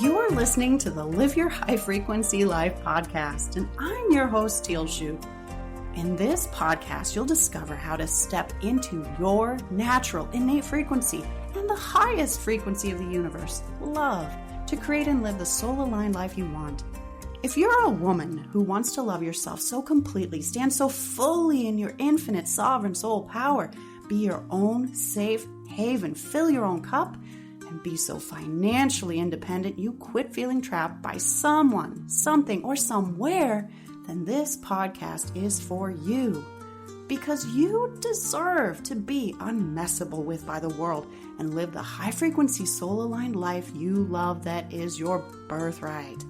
You are listening to the Live Your High Frequency Life podcast, and I'm your host, Tealshoot. In this podcast, you'll discover how to step into your natural, innate frequency and the highest frequency of the universe, love, to create and live the soul-aligned life you want. If you're a woman who wants to love yourself so completely, stand so fully in your infinite sovereign soul power, be your own safe haven, fill your own cup, and be so financially independent you quit feeling trapped by someone, something, or somewhere, then this podcast is for you. Because you deserve to be unmessable with by the world and live the high-frequency, soul-aligned life you love that is your birthright.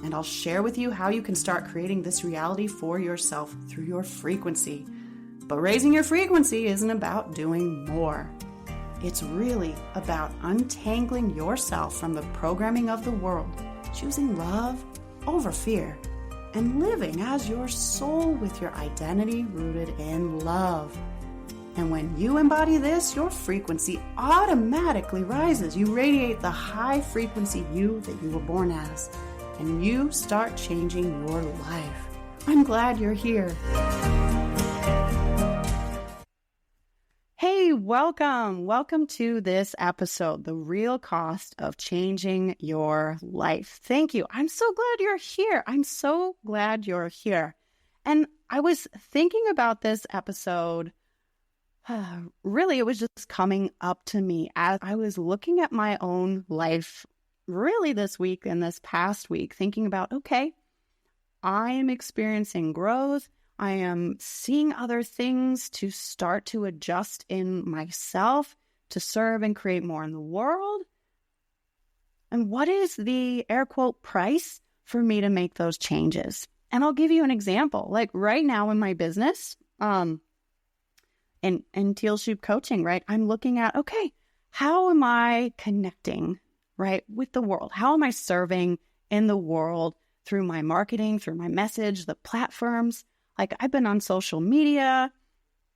And I'll share with you how you can start creating this reality for yourself through your frequency. But raising your frequency isn't about doing more. It's really about untangling yourself from the programming of the world, choosing love over fear, and living as your soul with your identity rooted in love. And when you embody this, your frequency automatically rises. You radiate the high frequency you that you were born as, and you start changing your life. I'm glad you're here. Hey, welcome. Welcome to this episode, The Real Cost of Changing Your Life. Thank you. I'm so glad you're here. I'm so glad you're here. And I was thinking about this episode. Really, it was just coming up to me as I was looking at my own life really this week and this past week, thinking about, okay, I am experiencing growth. I am seeing other things to start to adjust in myself to serve and create more in the world. And what is the air quote price for me to make those changes? And I'll give you an example. Like right now in my business, in Tealshoot coaching, right? I'm looking at, okay, how am I connecting, right, with the world? How am I serving in the world through my marketing, through my message, the platforms? Like I've been on social media.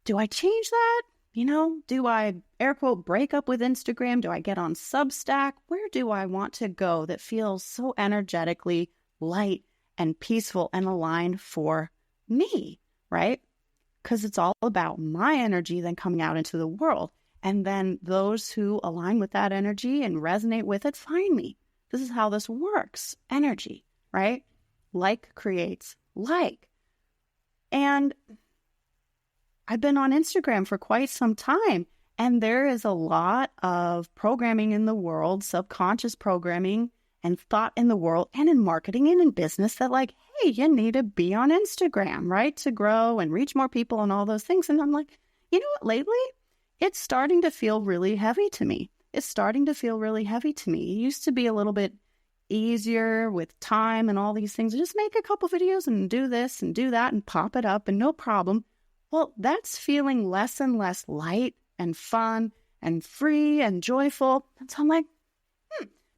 Do I change that? Do I air quote break up with Instagram? Do I get on Substack? Where do I want to go that feels so energetically light and peaceful and aligned for me, right? Because it's all about my energy then coming out into the world. And then those who align with that energy and resonate with it find me. This is how this works. Energy, right? Like creates like. And I've been on Instagram for quite some time, and there is a lot of programming in the world, subconscious programming and thought in the world and in marketing and in business that like, hey, you need to be on Instagram, right? To grow and reach more people and all those things. And I'm like, you know what, lately, it's starting to feel really heavy to me. It used to be a little bit easier with time and all these things. Just make a couple videos and do this and do that and pop it up and no problem. Well, that's feeling less and less light and fun and free and joyful. And so I'm like,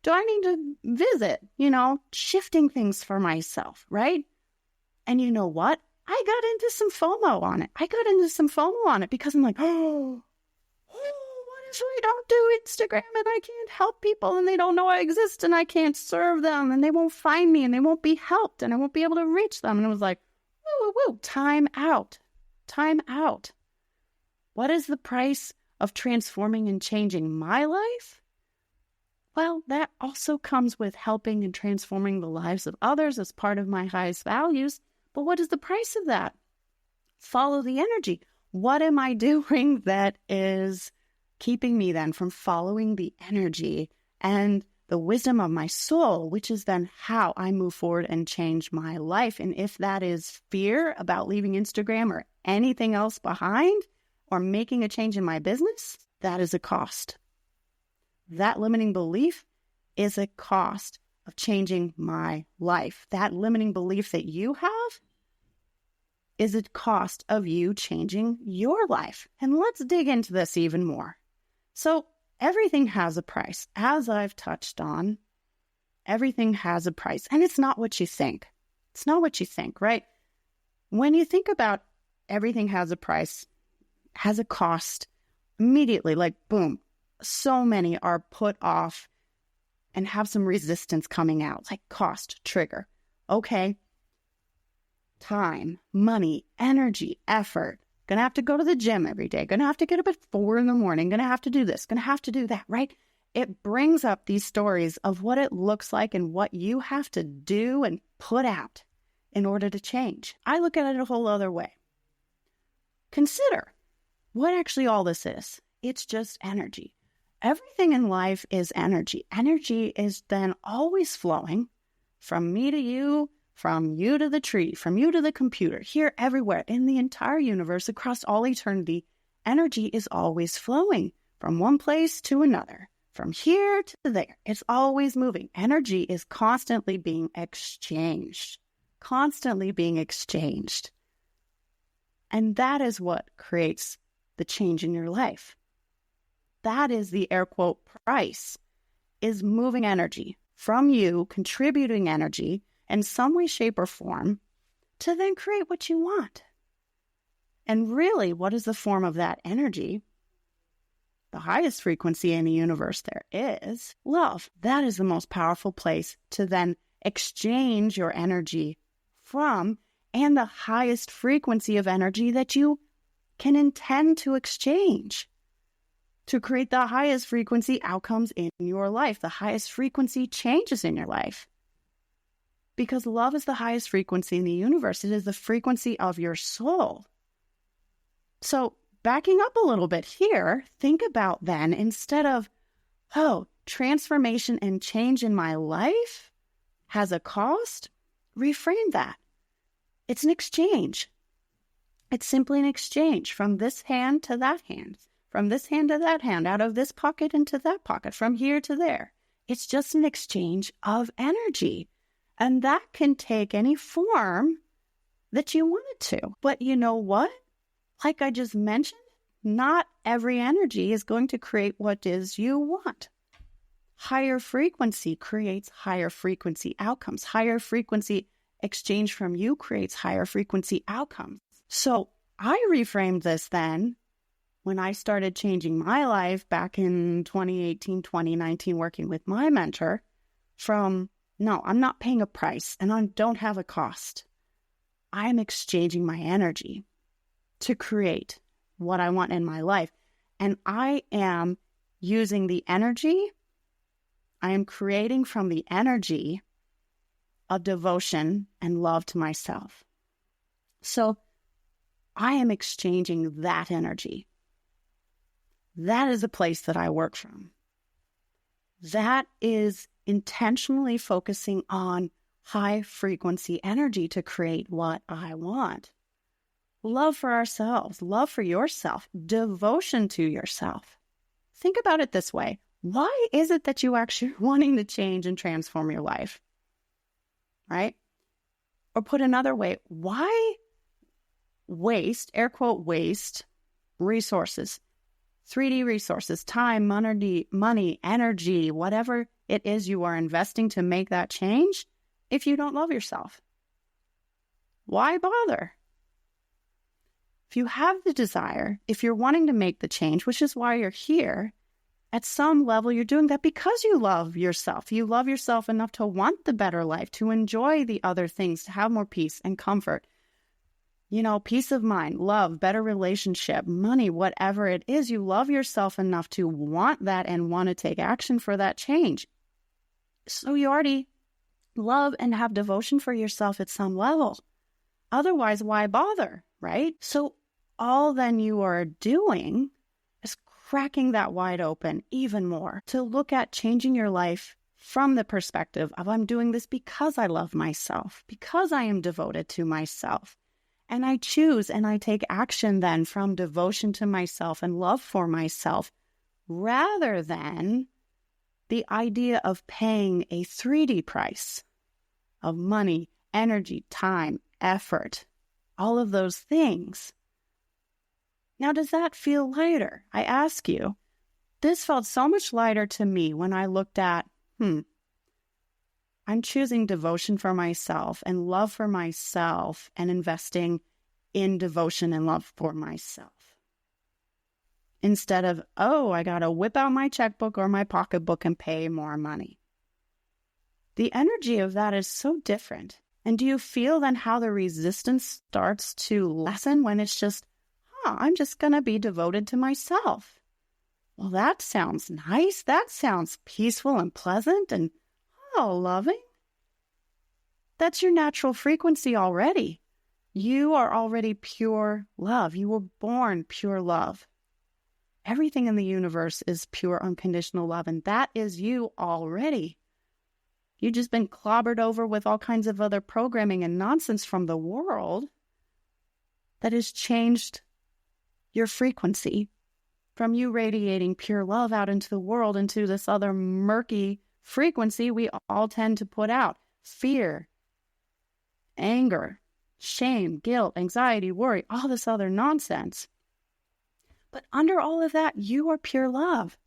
do I need to visit, shifting things for myself, right? And you know what? I got into some FOMO on it. Because I'm like, what if I don't do Instagram and I can't help people and they don't know I exist and I can't serve them and they won't find me and they won't be helped and I won't be able to reach them? And it was like, whoa, time out. What is the price of transforming and changing my life? Well, that also comes with helping and transforming the lives of others as part of my highest values. But what is the price of that? Follow the energy. What am I doing that is keeping me then from following the energy and the wisdom of my soul, which is then how I move forward and change my life? And if that is fear about leaving Instagram or anything else behind or making a change in my business, that is a cost. That limiting belief is a cost of changing my life. That limiting belief that you have is a cost of you changing your life. And let's dig into this even more. So everything has a price. As I've touched on, everything has a price. And it's not what you think. It's not what you think, right? When you think about everything has a price, has a cost, immediately, like boom, so many are put off and have some resistance coming out. It's like cost, trigger. Okay. Time, money, energy, effort. Gonna have to go to the gym every day. Gonna have to get up at 4 a.m. Gonna have to do this. Gonna have to do that, right? It brings up these stories of what it looks like and what you have to do and put out in order to change. I look at it a whole other way. Consider what actually all this is. It's just energy. Everything in life is energy. Energy is then always flowing from me to you, from you to the tree, from you to the computer, here, everywhere, in the entire universe, across all eternity. Energy is always flowing from one place to another, from here to there. It's always moving. Energy is constantly being exchanged, constantly being exchanged. And that is what creates the change in your life. That is the air quote price, is moving energy from you, contributing energy in some way, shape, or form to then create what you want. And really, what is the form of that energy? The highest frequency in the universe there is love. That is the most powerful place to then exchange your energy from, and the highest frequency of energy that you can intend to exchange to create the highest frequency outcomes in your life, the highest frequency changes in your life. Because love is the highest frequency in the universe. It is the frequency of your soul. So backing up a little bit here, think about then, instead of, transformation and change in my life has a cost, reframe that. It's an exchange. It's simply an exchange from this hand to that hand, from this hand to that hand, out of this pocket into that pocket, from here to there. It's just an exchange of energy. And that can take any form that you want it to. But you know what? Like I just mentioned, not every energy is going to create what is you want. Higher frequency creates higher frequency outcomes. Higher frequency exchange from you creates higher frequency outcomes. So I reframed this then when I started changing my life back in 2018, 2019, working with my mentor from, no, I'm not paying a price and I don't have a cost. I'm exchanging my energy to create what I want in my life. And I am using the energy, I am creating from the energy of devotion and love to myself. So I am exchanging that energy. That is a place that I work from. That is intentionally focusing on high frequency energy to create what I want. Love for ourselves, love for yourself, devotion to yourself. Think about it this way. Why is it that you actually are wanting to change and transform your life? Right? Or put another way, why waste, air quote, waste resources, 3D resources, time, money, energy, whatever it is you are investing to make that change if you don't love yourself? Why bother? If you have the desire, if you're wanting to make the change, which is why you're here, at some level you're doing that because you love yourself. You love yourself enough to want the better life, to enjoy the other things, to have more peace and comfort. You know, peace of mind, love, better relationship, money, whatever it is, you love yourself enough to want that and want to take action for that change. So you already love and have devotion for yourself at some level. Otherwise, why bother, right? So all then you are doing is cracking that wide open even more to look at changing your life from the perspective of I'm doing this because I love myself, because I am devoted to myself. And I choose and I take action then from devotion to myself and love for myself, rather than the idea of paying a 3D price of money, energy, time, effort, all of those things. Now, does that feel lighter? I ask you. This felt so much lighter to me when I looked at, I'm choosing devotion for myself and love for myself and investing in devotion and love for myself. Instead of, I got to whip out my checkbook or my pocketbook and pay more money. the energy of that is so different. And do you feel then how the resistance starts to lessen when it's just, I'm just going to be devoted to myself? Well, that sounds nice. That sounds peaceful and pleasant and, loving. That's your natural frequency already. You are already pure love. You were born pure love. Everything in the universe is pure unconditional love, and that is you already. You've just been clobbered over with all kinds of other programming and nonsense from the world that has changed your frequency from you radiating pure love out into the world into this other murky frequency we all tend to put out. Fear, anger, shame, guilt, anxiety, worry, all this other nonsense. But under all of that, you are pure love.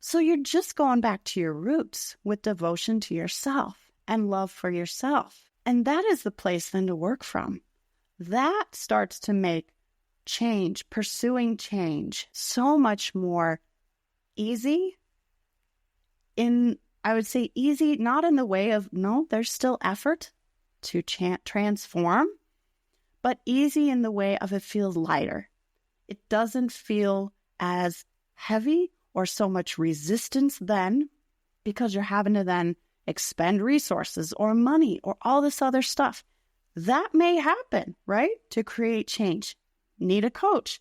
So you're just going back to your roots with devotion to yourself and love for yourself. And that is the place then to work from. That starts to make change, pursuing change, so much more easy. I would say easy, not in the way of, no, there's still effort to transform, but easy in the way of it feels lighter. It doesn't feel as heavy or so much resistance then, because you're having to then expend resources or money or all this other stuff. That may happen, right? To create change. Need a coach,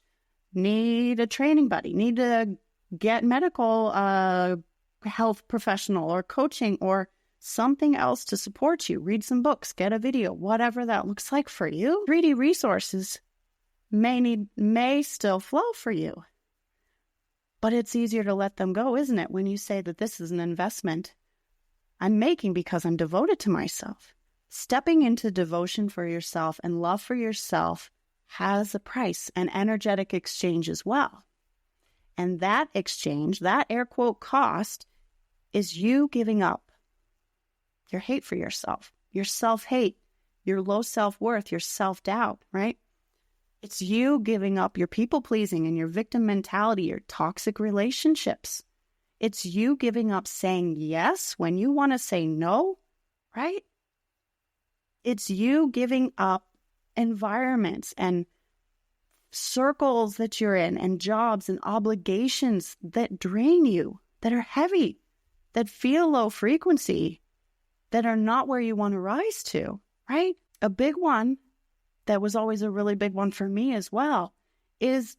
need a training buddy, need to get medical health professional or coaching or something else to support you. Read some books, get a video, whatever that looks like for you. 3D resources may still flow for you. But it's easier to let them go, isn't it? When you say that this is an investment I'm making because I'm devoted to myself. Stepping into devotion for yourself and love for yourself has a price, an energetic exchange as well. And that exchange, that air quote cost, is you giving up your hate for yourself, your self-hate, your low self-worth, your self-doubt, right? It's you giving up your people-pleasing and your victim mentality, your toxic relationships. It's you giving up saying yes when you want to say no, right? It's you giving up environments and circles that you're in and jobs and obligations that drain you, that are heavy, that feel low frequency, that are not where you want to rise to, right? A big one that was always a really big one for me as well is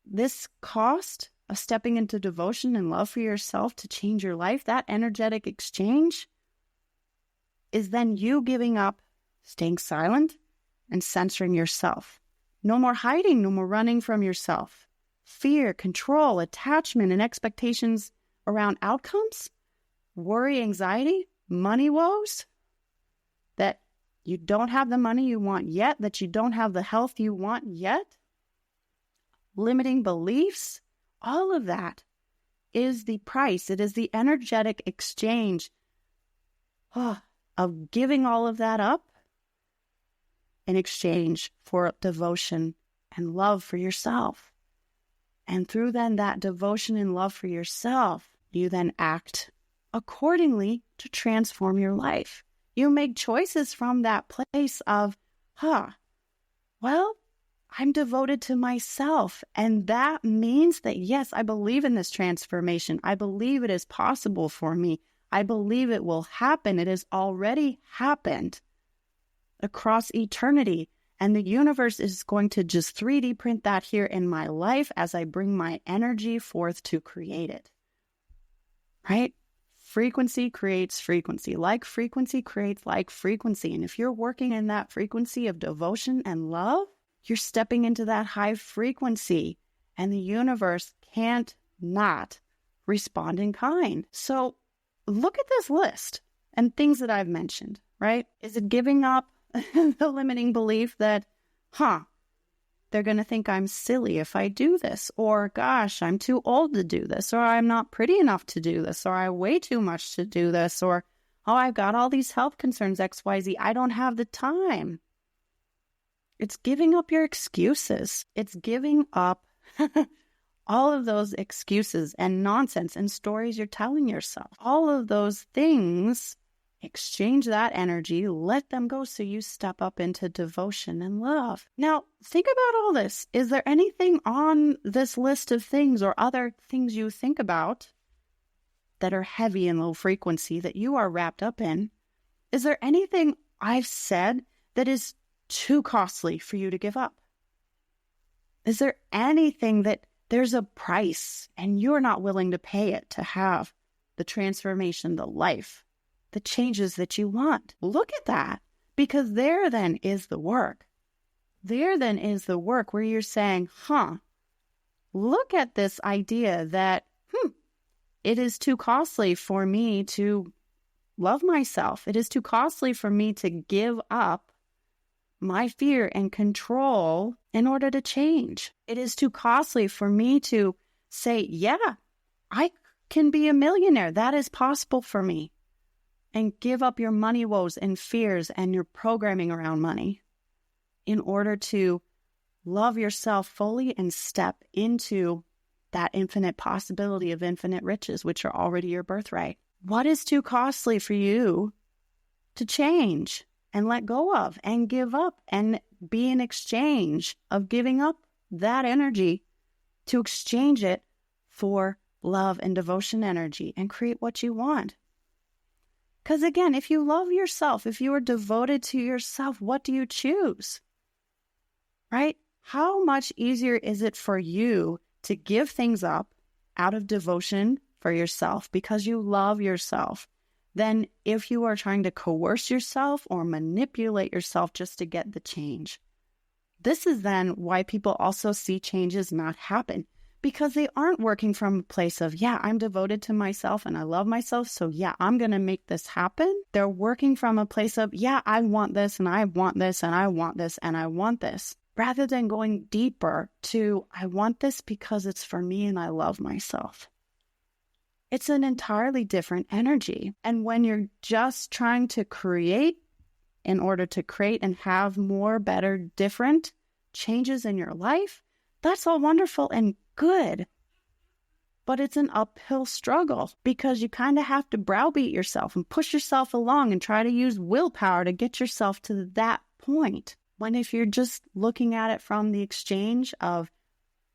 this cost of stepping into devotion and love for yourself to change your life. That energetic exchange is then you giving up staying silent and censoring yourself. No more hiding, no more running from yourself. Fear, control, attachment, and expectations around outcomes, worry, anxiety, money woes, that you don't have the money you want yet, that you don't have the health you want yet, limiting beliefs, all of that is the price. It is the energetic exchange of giving all of that up in exchange for devotion and love for yourself. And through then that devotion and love for yourself, you then act accordingly to transform your life. You make choices from that place of, well, I'm devoted to myself. And that means that, yes, I believe in this transformation. I believe it is possible for me. I believe it will happen. It has already happened across eternity. And the universe is going to just 3D print that here in my life as I bring my energy forth to create it. Right? Frequency creates frequency. Like frequency creates like frequency. And if you're working in that frequency of devotion and love, you're stepping into that high frequency. And the universe can't not respond in kind. So look at this list and things that I've mentioned, right? Is it giving up the limiting belief that, they're going to think I'm silly if I do this, or gosh, I'm too old to do this, or I'm not pretty enough to do this, or I weigh too much to do this, or, I've got all these health concerns, XYZ, I don't have the time. It's giving up your excuses. It's giving up all of those excuses and nonsense and stories you're telling yourself. All of those things exchange that energy, let them go so you step up into devotion and love. Now, think about all this. Is there anything on this list of things or other things you think about that are heavy and low frequency that you are wrapped up in? Is there anything I've said that is too costly for you to give up? Is there anything that there's a price and you're not willing to pay it to have the transformation, the life, the changes that you want? Look at that, because there then is the work. There then is the work where you're saying, look at this idea that, it is too costly for me to love myself. It is too costly for me to give up my fear and control in order to change. It is too costly for me to say, yeah, I can be a millionaire. That is possible for me. And give up your money woes and fears and your programming around money in order to love yourself fully and step into that infinite possibility of infinite riches, which are already your birthright. What is too costly for you to change and let go of and give up and be in exchange of giving up that energy to exchange it for love and devotion energy and create what you want? Because again, if you love yourself, if you are devoted to yourself, what do you choose? Right? How much easier is it for you to give things up out of devotion for yourself because you love yourself than if you are trying to coerce yourself or manipulate yourself just to get the change? This is then why people also see changes not happen, because they aren't working from a place of, yeah, I'm devoted to myself and I love myself, so yeah, I'm going to make this happen. They're working from a place of, yeah, I want this and I want this and I want this and I want this, rather than going deeper to, I want this because it's for me and I love myself. It's an entirely different energy. And when you're just trying to create in order to create and have more, better, different changes in your life, that's all wonderful and good. But it's an uphill struggle because you kind of have to browbeat yourself and push yourself along and try to use willpower to get yourself to that point. When if you're just looking at it from the exchange of,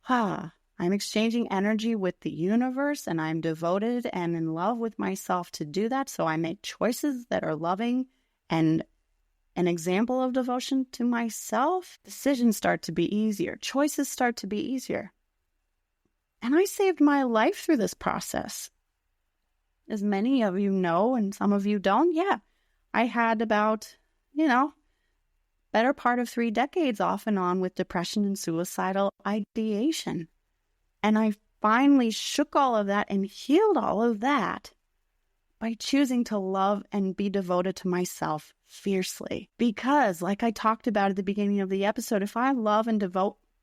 I'm exchanging energy with the universe and I'm devoted and in love with myself to do that. So I make choices that are loving and an example of devotion to myself. Decisions start to be easier. Choices start to be easier. And I saved my life through this process. As many of you know, and some of you don't, I had about, better part of 3 decades off and on with depression and suicidal ideation. And I finally shook all of that and healed all of that by choosing to love and be devoted to myself fiercely. Because, like I talked about at the beginning of the episode, if I love and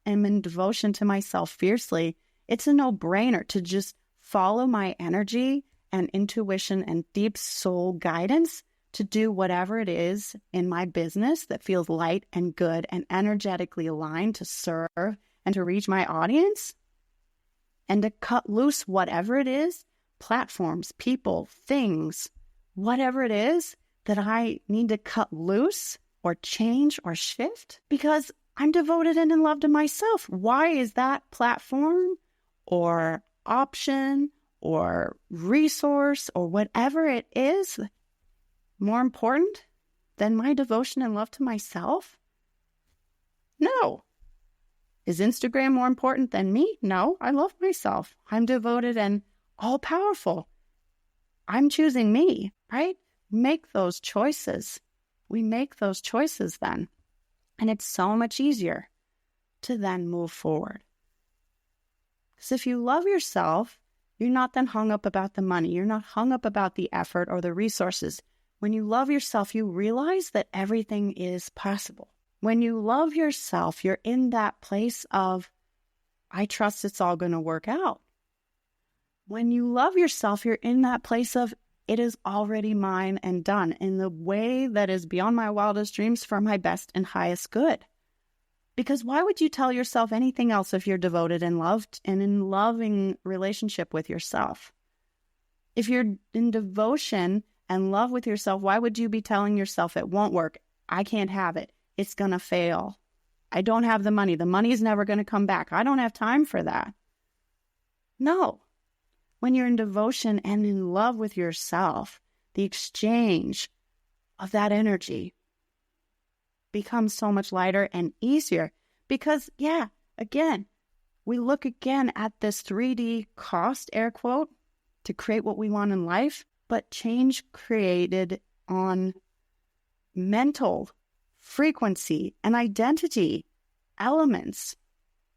am in devotion to myself fiercely, it's a no-brainer to just follow my energy and intuition and deep soul guidance to do whatever it is in my business that feels light and good and energetically aligned to serve and to reach my audience, and to cut loose whatever it is, platforms, people, things, whatever it is that I need to cut loose or change or shift because I'm devoted and in love to myself. Why is that platform or option or resource or whatever it is more important than my devotion and love to myself? No. Is Instagram more important than me? No, I love myself. I'm devoted and all-powerful. I'm choosing me, right? Make those choices. We make those choices then. And it's so much easier to then move forward. Because if you love yourself, you're not then hung up about the money. You're not hung up about the effort or the resources. When you love yourself, you realize that everything is possible. When you love yourself, you're in that place of, I trust it's all going to work out. When you love yourself, you're in that place of, it is already mine and done in the way that is beyond my wildest dreams for my best and highest good. Because why would you tell yourself anything else if you're devoted and loved and in loving relationship with yourself? If you're in devotion and love with yourself, why would you be telling yourself it won't work? I can't have it. It's going to fail. I don't have the money. The money's never going to come back. I don't have time for that. No. When you're in devotion and in love with yourself, the exchange of that energy becomes so much lighter and easier because, again, we look again at this 3D cost, air quote, to create what we want in life, but change created on mental frequency and identity elements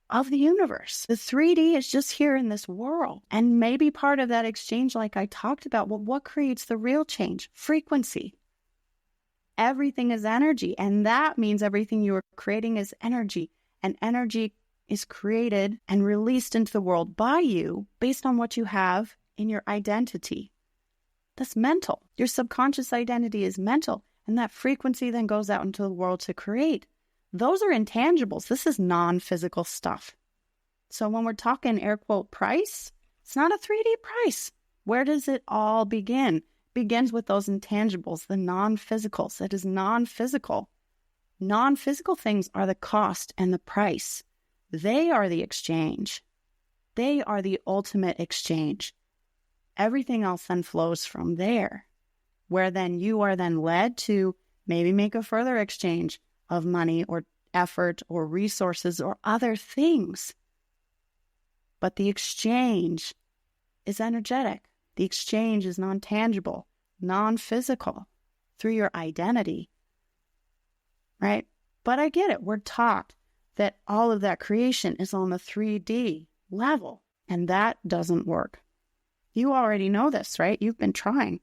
of the universe. The 3D is just here in this world. And maybe part of that exchange, like I talked about, well, what creates the real change? Frequency. Everything is energy. And that means everything you are creating is energy. And energy is created and released into the world by you based on what you have in your identity. That's mental. Your subconscious identity is mental. And that frequency then goes out into the world to create. Those are intangibles. This is non-physical stuff. So when we're talking air quote price, it's not a 3D price. Where does it all begin? It begins with those intangibles, the non-physicals. It is non-physical. Non-physical things are the cost and the price. They are the exchange. They are the ultimate exchange. Everything else then flows from there, where then you are then led to maybe make a further exchange of money or effort or resources or other things. But the exchange is energetic. The exchange is non-tangible, non-physical through your identity, right? But I get it. We're taught that all of that creation is on the 3D level, and that doesn't work. You already know this, right? You've been trying.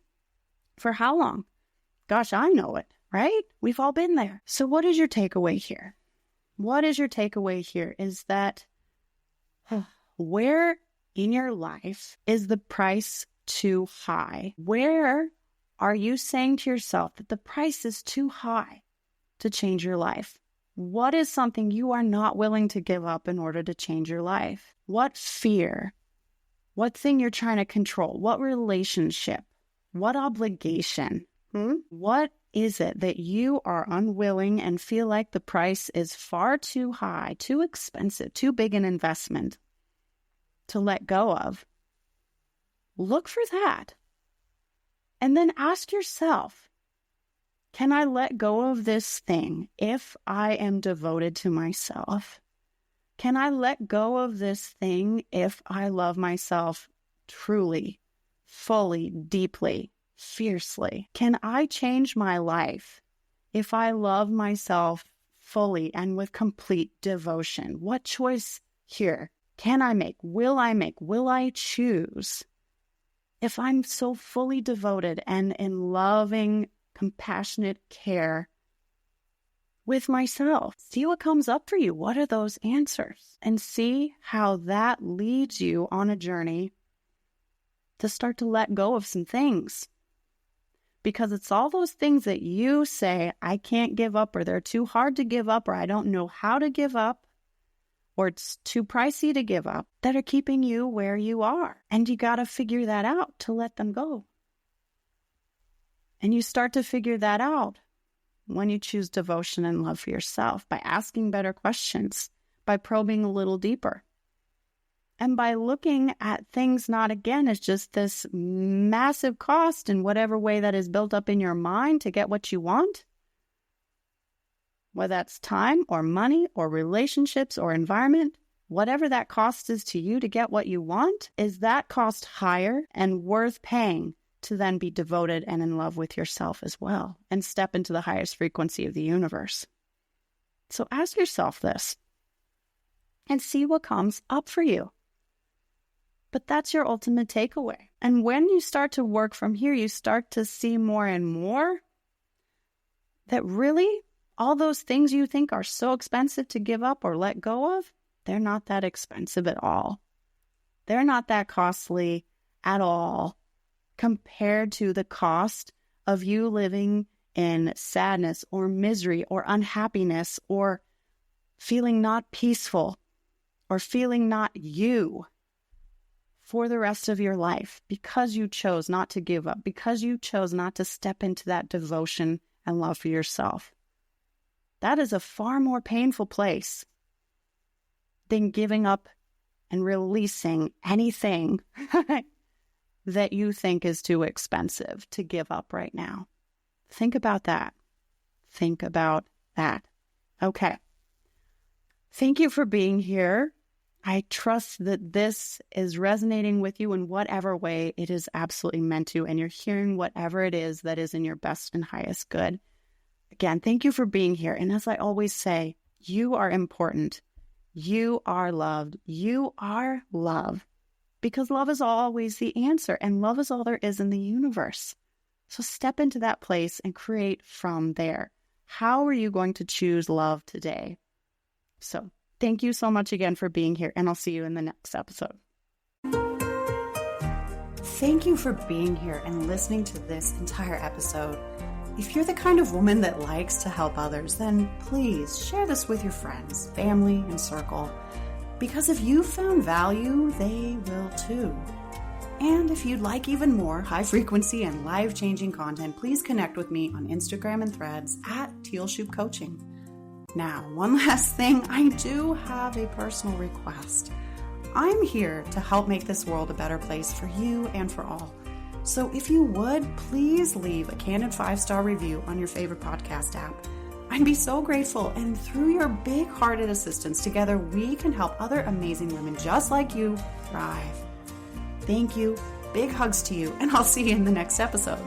For how long? Gosh, I know it, right? We've all been there. So what is your takeaway here? What is your takeaway here is that where in your life is the price too high? Where are you saying to yourself that the price is too high to change your life? What is something you are not willing to give up in order to change your life? What fear? What thing you're trying to control? What relationship? What obligation? What is it that you are unwilling and feel like the price is far too high, too expensive, too big an investment to let go of? Look for that. And then ask yourself, can I let go of this thing if I am devoted to myself? Can I let go of this thing if I love myself truly, fully, deeply, fiercely? Can I change my life if I love myself fully and with complete devotion? What choice here can I make? Will I make? Will I choose? If I'm so fully devoted and in loving, compassionate care with myself, see what comes up for you. What are those answers? And see how that leads you on a journey to start to let go of some things. Because it's all those things that you say, I can't give up, or they're too hard to give up, or I don't know how to give up, or it's too pricey to give up, that are keeping you where you are. And you got to figure that out to let them go. And you start to figure that out when you choose devotion and love for yourself, by asking better questions, by probing a little deeper, and by looking at things not again as just this massive cost in whatever way that is built up in your mind to get what you want, whether that's time or money or relationships or environment. Whatever that cost is to you to get what you want, is that cost higher and worth paying to then be devoted and in love with yourself as well and step into the highest frequency of the universe? So ask yourself this and see what comes up for you. But that's your ultimate takeaway. And when you start to work from here, you start to see more and more that really all those things you think are so expensive to give up or let go of, they're not that expensive at all. They're not that costly at all compared to the cost of you living in sadness or misery or unhappiness or feeling not peaceful or feeling not you for the rest of your life because you chose not to give up, because you chose not to step into that devotion and love for yourself. That is a far more painful place than giving up and releasing anything that you think is too expensive to give up right now. Think about that. Think about that. Okay. Thank you for being here. I trust that this is resonating with you in whatever way it is absolutely meant to, and you're hearing whatever it is that is in your best and highest good. Again, thank you for being here. And as I always say, you are important. You are loved. You are love. Because love is always the answer, and love is all there is in the universe. So step into that place and create from there. How are you going to choose love today? So thank you so much again for being here, and I'll see you in the next episode. Thank you for being here and listening to this entire episode. If you're the kind of woman that likes to help others, then please share this with your friends, family, and circle. Because if you found value, they will too. And if you'd like even more high frequency and life-changing content, please connect with me on Instagram and Threads at Tealshoop Coaching. Now, one last thing, I do have a personal request. I'm here to help make this world a better place for you and for all. So if you would, please leave a candid 5-star review on your favorite podcast app. I'd be so grateful, and through your big-hearted assistance, together we can help other amazing women just like you thrive. Thank you, big hugs to you, and I'll see you in the next episode.